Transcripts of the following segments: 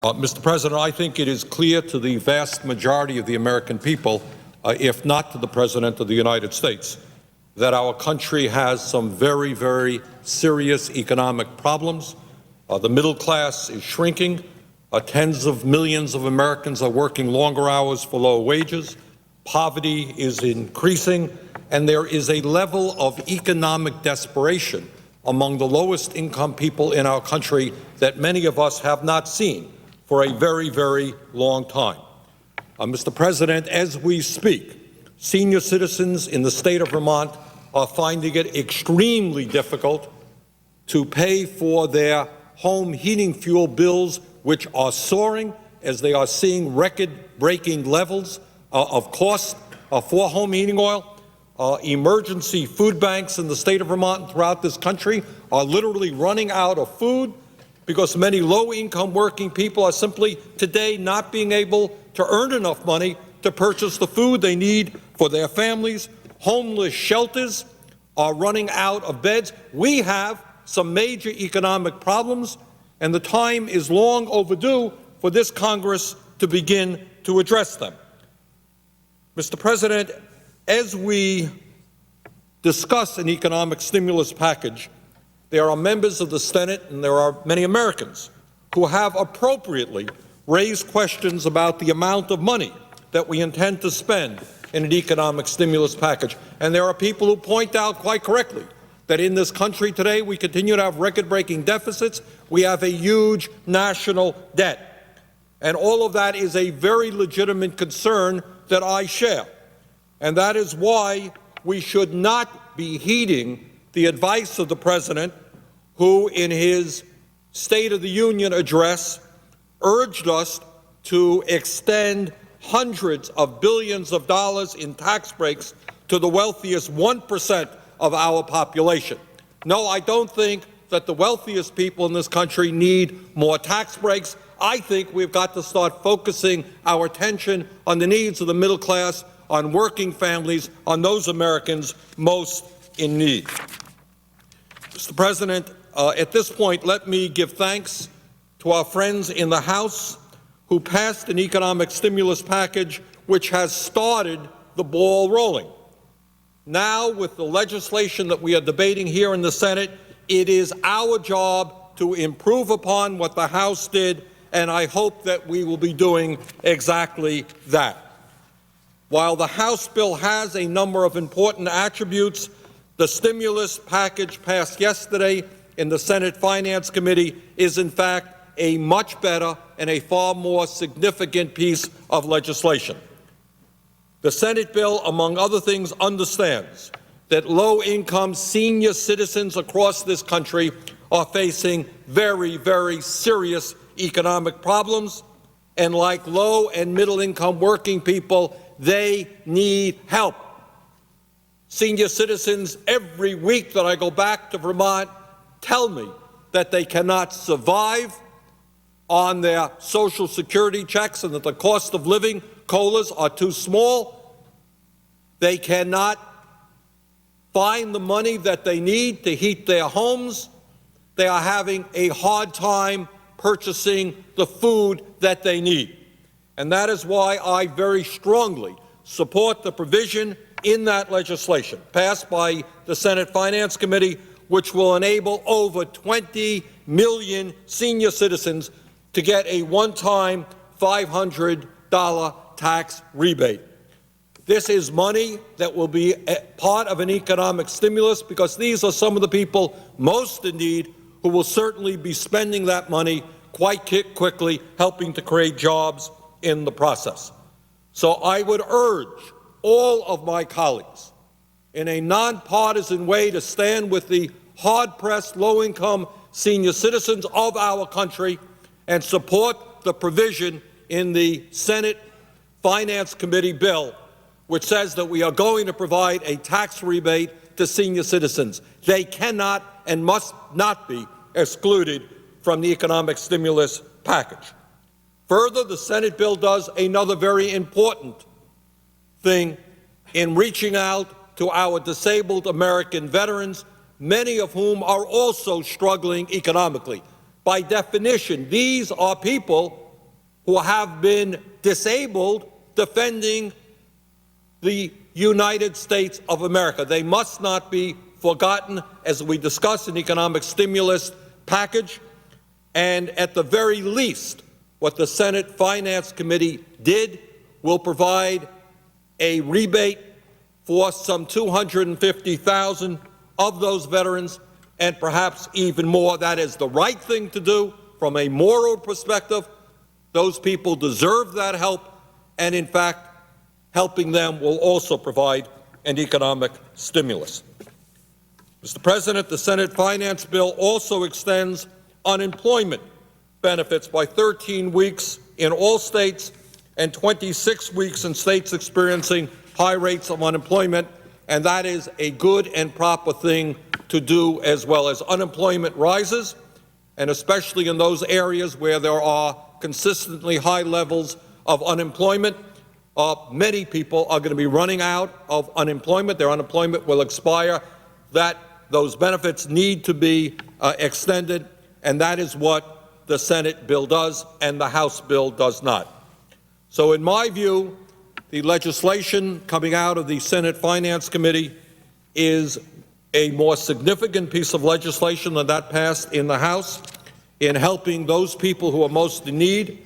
Mr. President, I think it is clear to the vast majority of the American people, if not to the President of the United States, that our country has some very, very serious economic problems. The middle class is shrinking. Tens of millions of Americans are working longer hours for low wages. Poverty is increasing, and there is a level of economic desperation among the lowest income people in our country that many of us have not seen for a very, very long time. Mr. President, as we speak, senior citizens in the state of Vermont are finding it extremely difficult to pay for their home heating fuel bills, which are soaring as they are seeing record-breaking levels of cost for home heating oil. Emergency food banks in the state of Vermont and throughout this country are literally running out of food because many low-income working people are simply today not being able to earn enough money to purchase the food they need for their families. Homeless shelters are running out of beds. We have some major economic problems, and the time is long overdue for this Congress to begin to address them. Mr. President, as we discuss an economic stimulus package, there are members of the Senate and there are many Americans who have appropriately raised questions about the amount of money that we intend to spend in an economic stimulus package. And there are people who point out quite correctly that in this country today we continue to have record-breaking deficits. We have a huge national debt. And all of that is a very legitimate concern that I share. And that is why we should not be heeding the advice of the President, who in his State of the Union address urged us to extend hundreds of billions of dollars in tax breaks to the wealthiest 1% of our population. No, I don't think that the wealthiest people in this country need more tax breaks. I think we've got to start focusing our attention on the needs of the middle class, on working families, on those Americans most in need. Mr. President, at this point, let me give thanks to our friends in the House who passed an economic stimulus package which has started the ball rolling. Now, with the legislation that we are debating here in the Senate, it is our job to improve upon what the House did, and I hope that we will be doing exactly that. While the House bill has a number of important attributes, the stimulus package passed yesterday in the Senate Finance Committee is in fact a much better and a far more significant piece of legislation. The Senate bill, among other things, understands that low-income senior citizens across this country are facing very, very serious economic problems, and like low and middle-income working people, they need help. Senior citizens, every week that I go back to Vermont, tell me that they cannot survive on their Social Security checks and that the cost of living COLAs are too small. They cannot find the money that they need to heat their homes. They are having a hard time purchasing the food that they need. And that is why I very strongly support the provision in that legislation passed by the Senate Finance Committee, which will enable over 20 million senior citizens to get a one-time $500 tax rebate. This is money that will be a part of an economic stimulus because these are some of the people most in need who will certainly be spending that money quite quickly, helping to create jobs in the process. So I would urge all of my colleagues in a nonpartisan way to stand with the hard-pressed, low-income senior citizens of our country and support the provision in the Senate Finance Committee bill, which says that we are going to provide a tax rebate to senior citizens. They cannot and must not be excluded from the economic stimulus package. Further, the Senate bill does another very important thing in reaching out to our disabled American veterans, many of whom are also struggling economically. By definition, these are people who have been disabled defending the United States of America. They must not be forgotten as we discuss an economic stimulus package. And at the very least, what the Senate Finance Committee did will provide a rebate for some 250,000 of those veterans, and perhaps even more. That is the right thing to do from a moral perspective. Those people deserve that help, and in fact, helping them will also provide an economic stimulus. Mr. President, the Senate Finance Bill also extends unemployment benefits by 13 weeks in all states and 26 weeks in states experiencing high rates of unemployment, and that is a good and proper thing to do as well. As unemployment rises, and especially in those areas where there are consistently high levels of unemployment, many people are going to be running out of unemployment. Their unemployment will expire. Those benefits need to be extended, and that is what the Senate bill does and the House bill does not. So in my view, the legislation coming out of the Senate Finance Committee is a more significant piece of legislation than that passed in the House in helping those people who are most in need,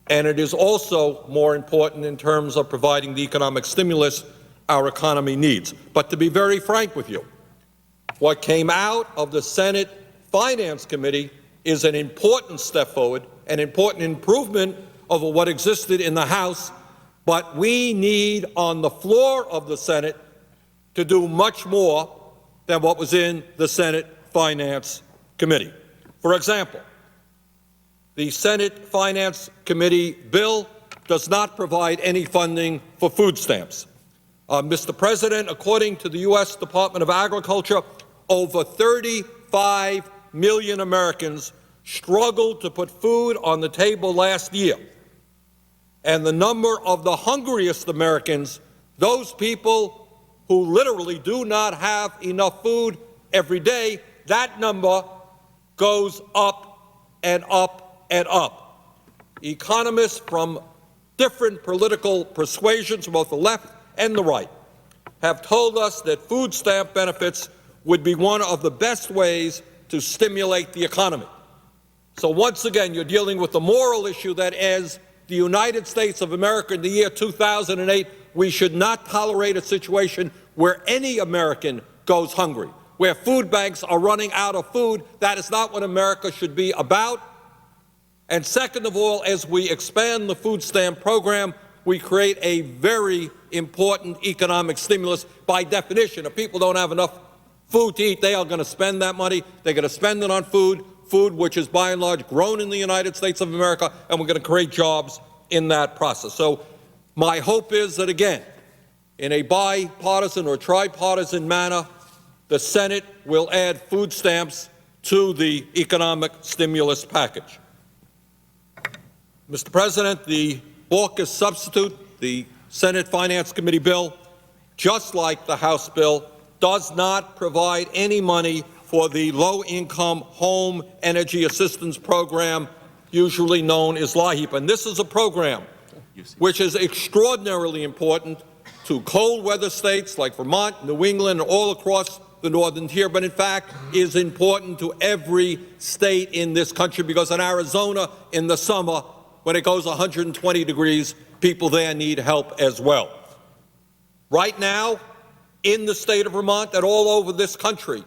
and it is also more important in terms of providing the economic stimulus our economy needs. But to be very frank with you, what came out of the Senate Finance Committee is an important step forward, an important improvement over what existed in the House, but we need on the floor of the Senate to do much more than what was in the Senate Finance Committee. For example, the Senate Finance Committee bill does not provide any funding for food stamps. Mr. President, according to the U.S. Department of Agriculture, over 35 million Americans struggled to put food on the table last year. And the number of the hungriest Americans, those people who literally do not have enough food every day, that number goes up and up and up. Economists from different political persuasions, both the left and the right, have told us that food stamp benefits would be one of the best ways to stimulate the economy. So once again, you're dealing with the moral issue that as the United States of America in the year 2008, we should not tolerate a situation where any American goes hungry, where food banks are running out of food. That is not what America should be about. And second of all, as we expand the food stamp program, we create a very important economic stimulus. By definition, if people don't have enough food to eat, they are going to spend that money. They're going to spend it on food which is by and large grown in the United States of America, and we're going to create jobs in that process. So my hope is that, again, in a bipartisan or tripartisan manner, the Senate will add food stamps to the economic stimulus package. Mr. President, the AUKUS substitute, the Senate Finance Committee bill, just like the House bill, does not provide any money for the Low-Income Home Energy Assistance Program, usually known as LIHEAP. And this is a program which is extraordinarily important to cold weather states like Vermont, New England, and all across the northern tier, but in fact is important to every state in this country, because in Arizona in the summer, when it goes 120 degrees, people there need help as well. Right now, in the state of Vermont and all over this country,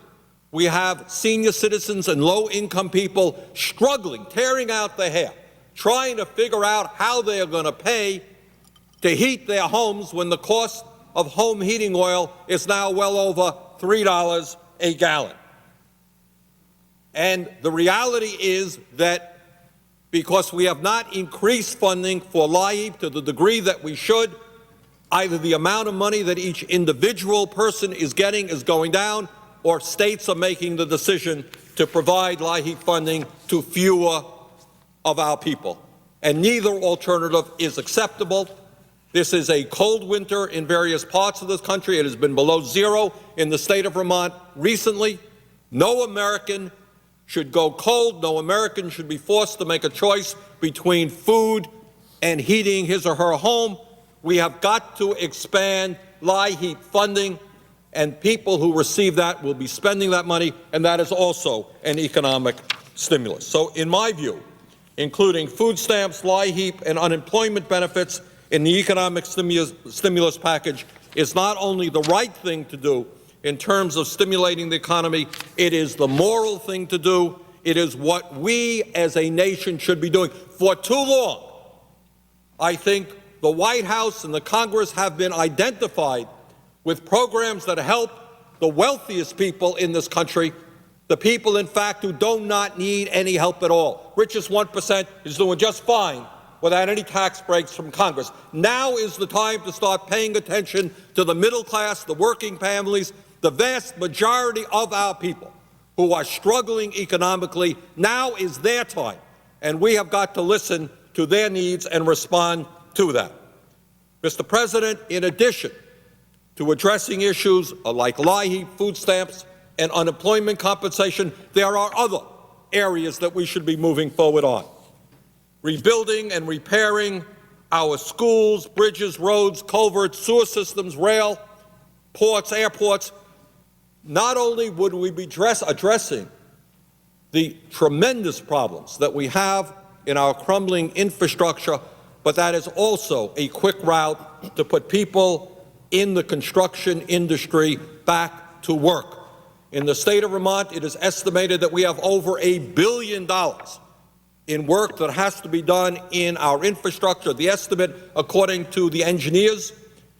we have senior citizens and low-income people struggling, tearing out their hair, trying to figure out how they are going to pay to heat their homes when the cost of home heating oil is now well over $3 a gallon. And the reality is that because we have not increased funding for LIHEAP to the degree that we should, either the amount of money that each individual person is getting is going down, or states are making the decision to provide LIHEAP funding to fewer of our people. And neither alternative is acceptable. This is a cold winter in various parts of this country. It has been below zero in the state of Vermont recently. No American should go cold. No American should be forced to make a choice between food and heating his or her home. We have got to expand LIHEAP funding, and people who receive that will be spending that money, and that is also an economic stimulus. So in my view, including food stamps, LIHEAP, and unemployment benefits in the economic stimulus package is not only the right thing to do in terms of stimulating the economy, it is the moral thing to do. It is what we as a nation should be doing. For too long, I think the White House and the Congress have been identified with programs that help the wealthiest people in this country, the people, in fact, who do not need any help at all. Richest 1% is doing just fine without any tax breaks from Congress. Now is the time to start paying attention to the middle class, the working families, the vast majority of our people who are struggling economically. Now is their time, and we have got to listen to their needs and respond to that. Mr. President, in addition to addressing issues like LIHEAP, food stamps, and unemployment compensation, there are other areas that we should be moving forward on. Rebuilding and repairing our schools, bridges, roads, culverts, sewer systems, rail, ports, airports. Not only would we be addressing the tremendous problems that we have in our crumbling infrastructure, but that is also a quick route to put people in the construction industry back to work. In the state of Vermont, it is estimated that we have over $1 billion in work that has to be done in our infrastructure. The estimate, according to the engineers,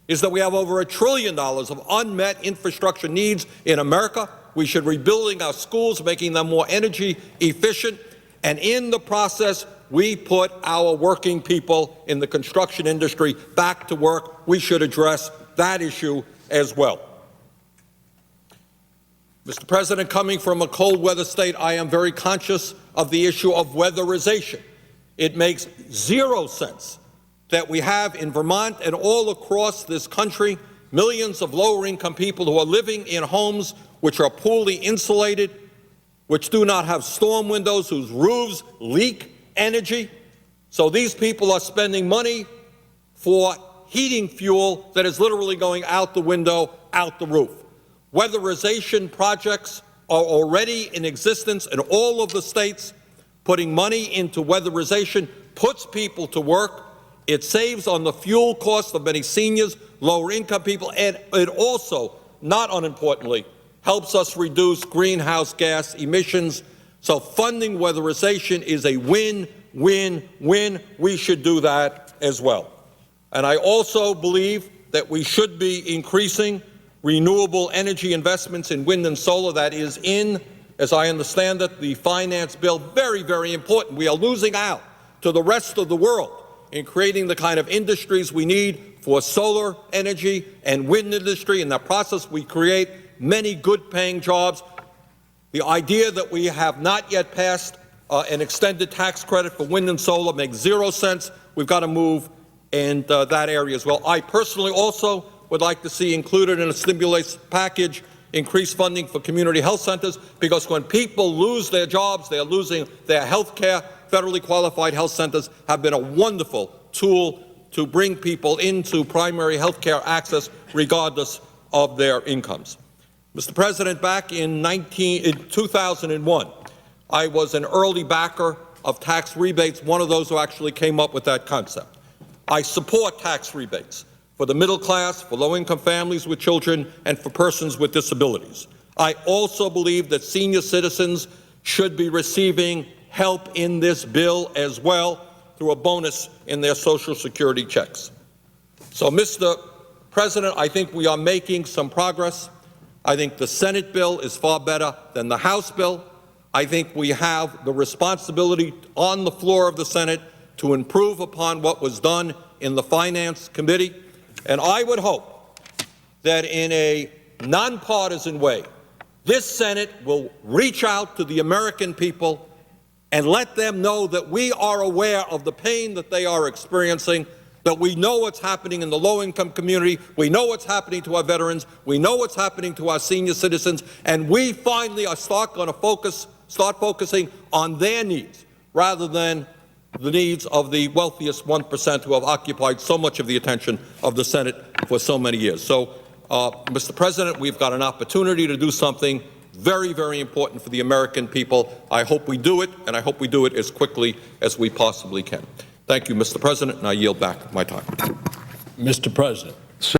is that we have over $1 trillion of unmet infrastructure needs in America. We should be rebuilding our schools, making them more energy efficient, and in the process, we put our working people in the construction industry back to work. We should address that issue as well. Mr. President, coming from a cold weather state, I am very conscious of the issue of weatherization. It makes zero sense that we have in Vermont and all across this country millions of lower-income people who are living in homes which are poorly insulated, which do not have storm windows, whose roofs leak energy. So these people are spending money for heating fuel that is literally going out the window, out the roof. Weatherization projects are already in existence in all of the states. Putting money into weatherization puts people to work. It saves on the fuel costs of many seniors, lower-income people, and it also, not unimportantly, helps us reduce greenhouse gas emissions. So funding weatherization is a win-win-win. We should do that as well. And I also believe that we should be increasing renewable energy investments in wind and solar. That is in, as I understand it, the finance bill. Very, very important. We are losing out to the rest of the world in creating the kind of industries we need for solar energy and wind industry. In that process, we create many good-paying jobs. The idea that we have not yet passed an extended tax credit for wind and solar makes zero sense. We've got to move in that area as well. I personally also would like to see included in a stimulus package increased funding for community health centers, because when people lose their jobs, they are losing their health care. Federally qualified health centers have been a wonderful tool to bring people into primary health care access regardless of their incomes. Mr. President, back in 2001, I was an early backer of tax rebates, one of those who actually came up with that concept. I support tax rebates for the middle class, for low-income families with children, and for persons with disabilities. I also believe that senior citizens should be receiving help in this bill as well through a bonus in their Social Security checks. So, Mr. President, I think we are making some progress. I think the Senate bill is far better than the House bill. I think we have the responsibility on the floor of the Senate to improve upon what was done in the Finance Committee. And I would hope that in a nonpartisan way, this Senate will reach out to the American people and let them know that we are aware of the pain that they are experiencing, that we know what's happening in the low-income community, we know what's happening to our veterans, we know what's happening to our senior citizens, and we finally are going to focus start focusing on their needs rather than the needs of the wealthiest 1% who have occupied so much of the attention of the Senate for so many years. So, Mr. President, we've got an opportunity to do something very, very important for the American people. I hope we do it, and I hope we do it as quickly as we possibly can. Thank you, Mr. President, and I yield back my time. Mr. President.